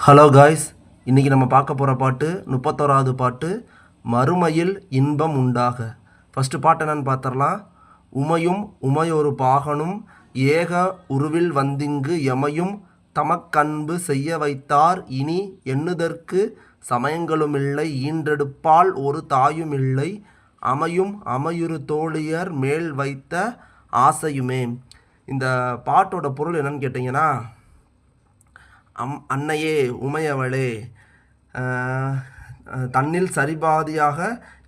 Hello guys, இன்றைக்கி நம்ம பார்க்க போகிற பாட்டு 31வது பாட்டு, மறுமையில் இன்பம் உண்டாக. ஃபஸ்ட்டு பாட்டு என்னன்னு பார்த்துடலாம். உமையும் உமையொரு பாகனும் ஏக உருவில் வந்திங்கு எமையும் தமக்கன்பு செய்ய வைத்தார் இனி எண்ணுதற்கு சமயங்களுமில்லை ஈன்றெடுப்பால் ஒரு தாயுமில்லை அமையும் அமையுறு தோழியர் மேல் வைத்த ஆசையுமே. இந்த பாட்டோட பொருள் என்னன்னு கேட்டிங்கன்னா, அன்னையே உமையவளே, தன்னில் சரிபாதியாக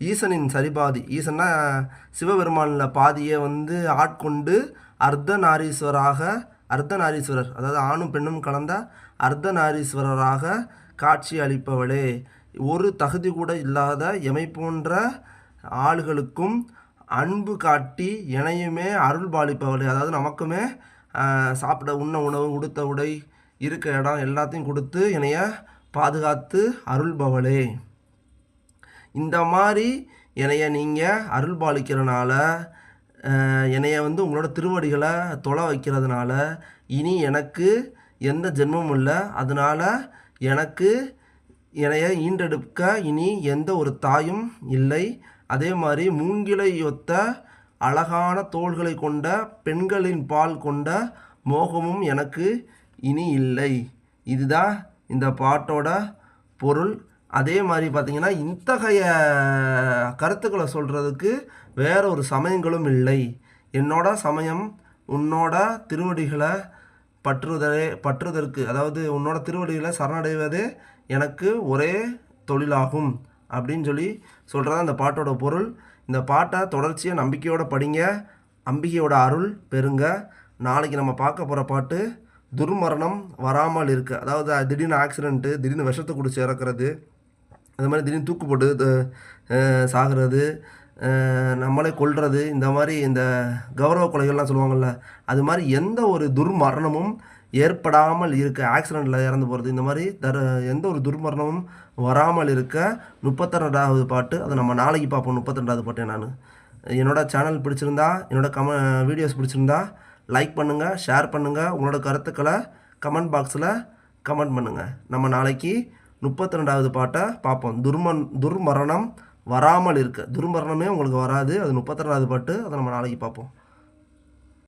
ஈசனின் சரிபாதி, ஈசன்னா சிவபெருமானில் பாதியை ஆட்கொண்டு அர்த்தநாரீஸ்வரர், அதாவது ஆணும் பெண்ணும் கலந்த அர்த்தநாரீஸ்வரராக காட்சி அளிப்பவளே, ஒரு தகுதி கூட இல்லாத எமை போன்ற ஆளுகளுக்கும் அன்பு காட்டி எனையுமே அருள் பாலிப்பவளே, அதாவது நமக்குமே சாப்பிட உண்ண உணவு உடுத்த உடை இருக்க இடம் எல்லாத்தையும் கொடுத்து என்னைய பாதுகாத்து அருள்பவளே. இந்த மாதிரி என்னைய நீங்கள் அருள் பாலிக்கிறனால, என்னைய உங்களோட திருவடிகளை தொலை வைக்கிறதுனால இனி எனக்கு எந்த ஜென்மமும் இல்லை. அதனால் எனக்கு என்னைய ஈண்டெடுக்க இனி எந்த ஒரு தாயும் இல்லை. அதே மாதிரி மூங்கிலை ஒத்த அழகான தோள்களை கொண்ட பெண்களின் பால் கொண்ட மோகமும் எனக்கு இனி இல்லை. இதுதான் இந்த பாட்டோட பொருள். அதே மாதிரி பார்த்திங்கன்னா, இத்தகைய கருத்துக்களை சொல்கிறதுக்கு வேற ஒரு சமயங்களும் இல்லை. என்னோட சமயம் உன்னோட திருவடிகளை பற்றுவதற்கு, அதாவது உன்னோட திருவடிகளை சரணடைவதே எனக்கு ஒரே தொழிலாகும் அப்படின்னு சொல்கிறதா இந்த பாட்டோட பொருள். இந்த பாட்டை தொடர்ச்சியாக நம்பிக்கையோடு படிங்க, அம்பிகையோட அருள் பெறுங்க. நாளைக்கு நம்ம பார்க்க போகிற பாட்டு துர்மரணம் வராமல் இருக்க. அதாவது திடீர்னு ஆக்சிடெண்ட்டு, திடீர்னு விஷத்தை குடிச்சு இறக்குறது, அது மாதிரி திடீர்னு தூக்கு போட்டு சாகிறது, நம்மளே கொல்றது, இந்த மாதிரி இந்த கௌரவ கொலைகள்லாம் சொல்லுவாங்கள்ல, அது மாதிரி எந்த ஒரு துர்மரணமும் ஏற்படாமல் இருக்க, ஆக்சிடெண்ட்டில் இறந்து போகிறது, இந்த மாதிரி எந்த ஒரு துர்மரணமும் வராமல் இருக்க 32வது பாட்டு. அதை நம்ம நாளைக்கு பார்ப்போம். 32வது பாட்டு என்னோடய சேனல் பிடிச்சிருந்தா, என்னோடய வீடியோஸ் பிடிச்சிருந்தா லைக் பண்ணுங்கள், ஷேர் பண்ணுங்கள், உங்களோட கருத்துக்களை கமெண்ட் பாக்ஸில் கமெண்ட் பண்ணுங்கள். நம்ம நாளைக்கு 32வது பாட்டை பார்ப்போம். துர்மரணம் வராமல் இருக்க. துர்மரணமே உங்களுக்கு வராது. அது 32வது பாட்டு. அதை நம்ம நாளைக்கு பார்ப்போம்.